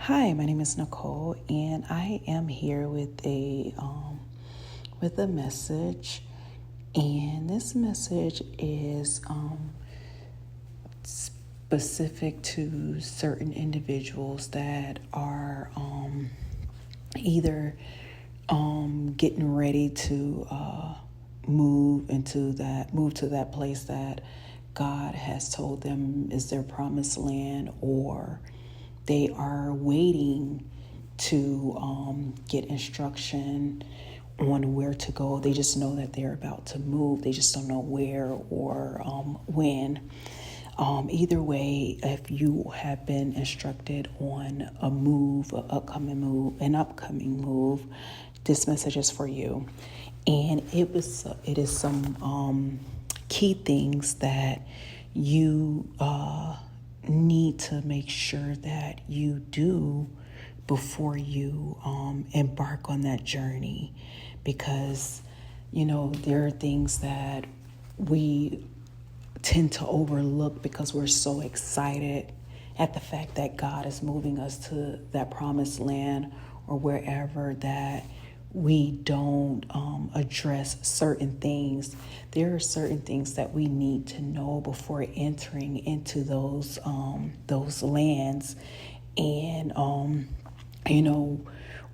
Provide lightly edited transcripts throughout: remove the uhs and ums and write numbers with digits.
Hi, my name is Nicole, and I am here with a message. And this message is specific to certain individuals that are either getting ready to move to that place that God has told them is their promised land, or they are waiting to get instruction on where to go. They just know that they're about to move. They just don't know where or when. Either way, if you have been instructed on a move, an upcoming move, this message is for you. And it is some key things that you need to make sure that you do before you embark on that journey, because there are things that we tend to overlook because we're so excited at the fact that God is moving us to that promised land or wherever, that we don't address certain things. There are certain things that we need to know before entering into those lands, and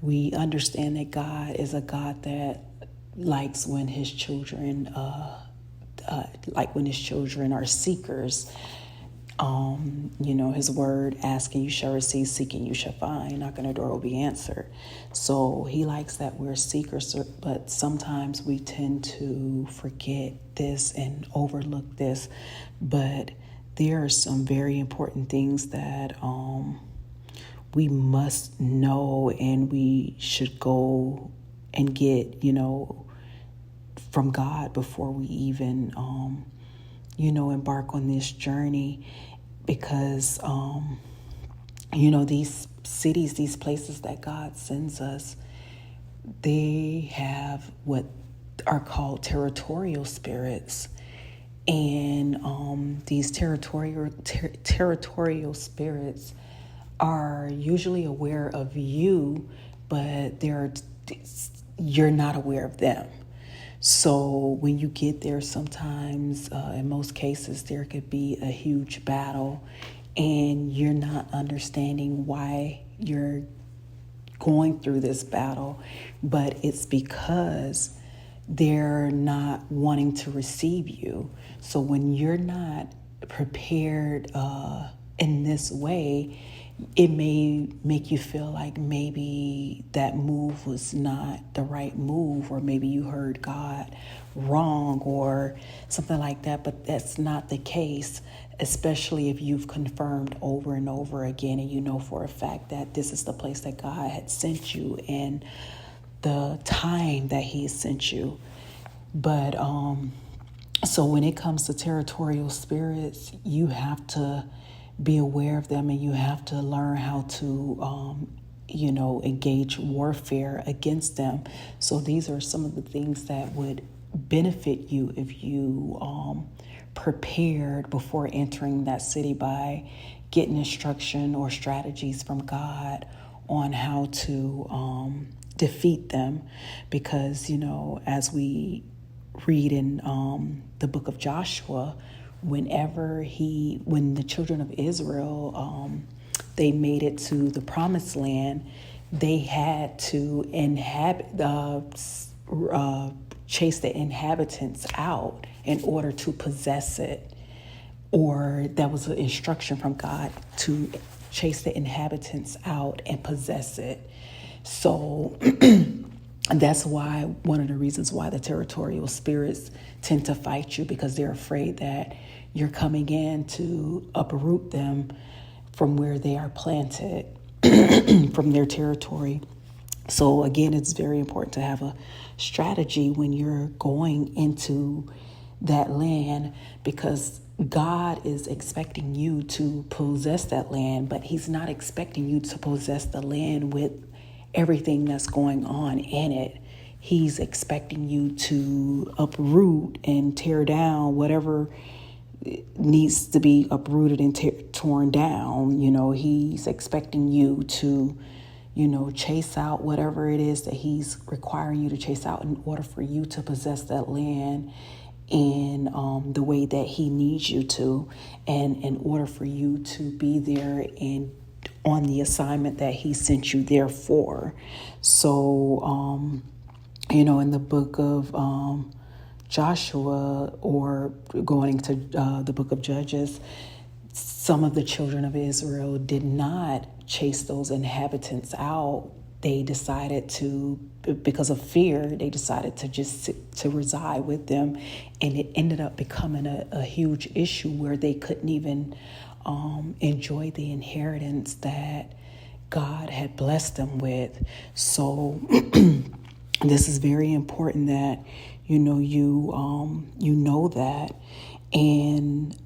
we understand that God is a God that likes when His children are seekers. His word, asking you shall receive, seeking you shall find, knocking the door will be answered. So He likes that we're seekers, but sometimes we tend to forget this and overlook this. But there are some very important things that we must know, and we should go and get, from God before we even, embark on this journey. Because, these cities, these places that God sends us, they have what are called territorial spirits. And these territorial spirits are usually aware of you, but you're not aware of them. So when you get there, sometimes, in most cases, there could be a huge battle, and you're not understanding why you're going through this battle, but it's because they're not wanting to receive you. So when you're not prepared in this way, it may make you feel like maybe that move was not the right move, or maybe you heard God wrong or something like that. But that's not the case, especially if you've confirmed over and over again, and you know for a fact that this is the place that God had sent you and the time that He sent you. But so when it comes to territorial spirits, you have to be aware of them, and you have to learn how to, engage warfare against them. So these are some of the things that would benefit you if you prepared before entering that city by getting instruction or strategies from God on how to defeat them. Because, as we read in the book of Joshua, when the children of Israel, they made it to the promised land, they had to chase the inhabitants out in order to possess it. Or that was an instruction from God to chase the inhabitants out and possess it. So that's why, one of the reasons why the territorial spirits tend to fight you, because they're afraid that you're coming in to uproot them from where they are planted, from their territory. So again, it's very important to have a strategy when you're going into that land, because God is expecting you to possess that land, but He's not expecting you to possess the land with everything that's going on in it. He's expecting you to uproot and tear down whatever needs to be uprooted and torn down. He's expecting you to, chase out whatever it is that he's requiring you to chase out in order for you to possess that land in the way that he needs you to, and in order for you to be there and on the assignment that he sent you there for. So, in the book of Joshua, or going to the book of Judges, some of the children of Israel did not chase those inhabitants out. They decided to, because of fear, they decided to reside with them, and it ended up becoming a huge issue where they couldn't even enjoy the inheritance that God had blessed them with. So this is very important that you know that. And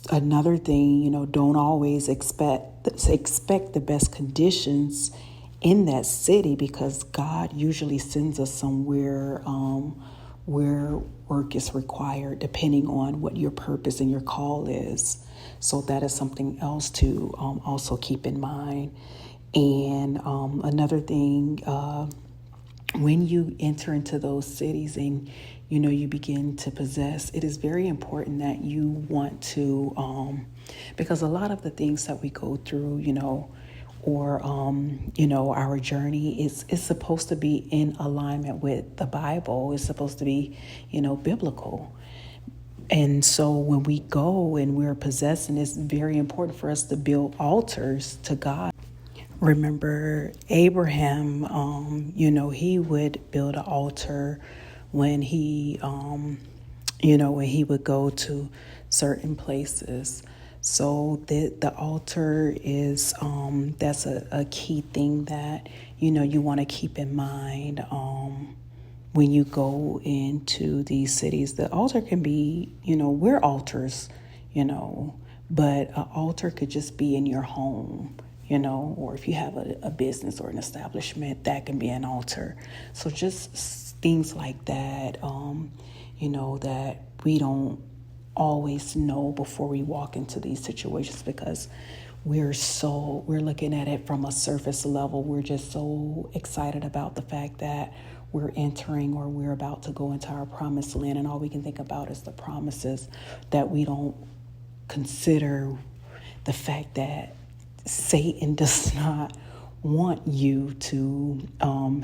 another thing, don't always expect the best conditions in that city, because God usually sends us somewhere where work is required, depending on what your purpose and your call is. So that is something else to also keep in mind. And another thing, when you enter into those cities and you begin to possess, it is very important that you want to, because a lot of the things that we go through, or our journey is supposed to be in alignment with the Bible. It's supposed to be biblical. And so when we go and we're possessing, it's very important for us to build altars to God. Remember Abraham, he would build an altar when he, when he would go to certain places. So the altar is, that's a key thing that, you want to keep in mind when you go into these cities. The altar can be, we're altars, but an altar could just be in your home, or if you have a business or an establishment, that can be an altar. So just things like that, that we don't always know before we walk into these situations, because we're looking at it from a surface level. We're just so excited about the fact that we're entering, or we're about to go into our promised land, and all we can think about is the promises, that we don't consider the fact that Satan does not want you to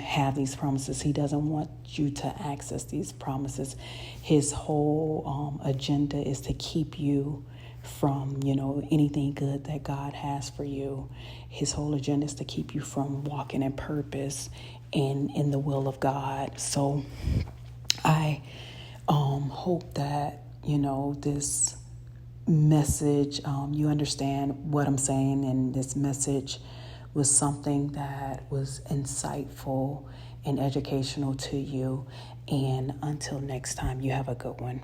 have these promises. He doesn't want you to access these promises. His whole agenda is to keep you from, anything good that God has for you. His whole agenda is to keep you from walking in purpose and in the will of God. So I hope that, this message, you understand what I'm saying, and this message was something that was insightful and educational to you. And until next time, you have a good one.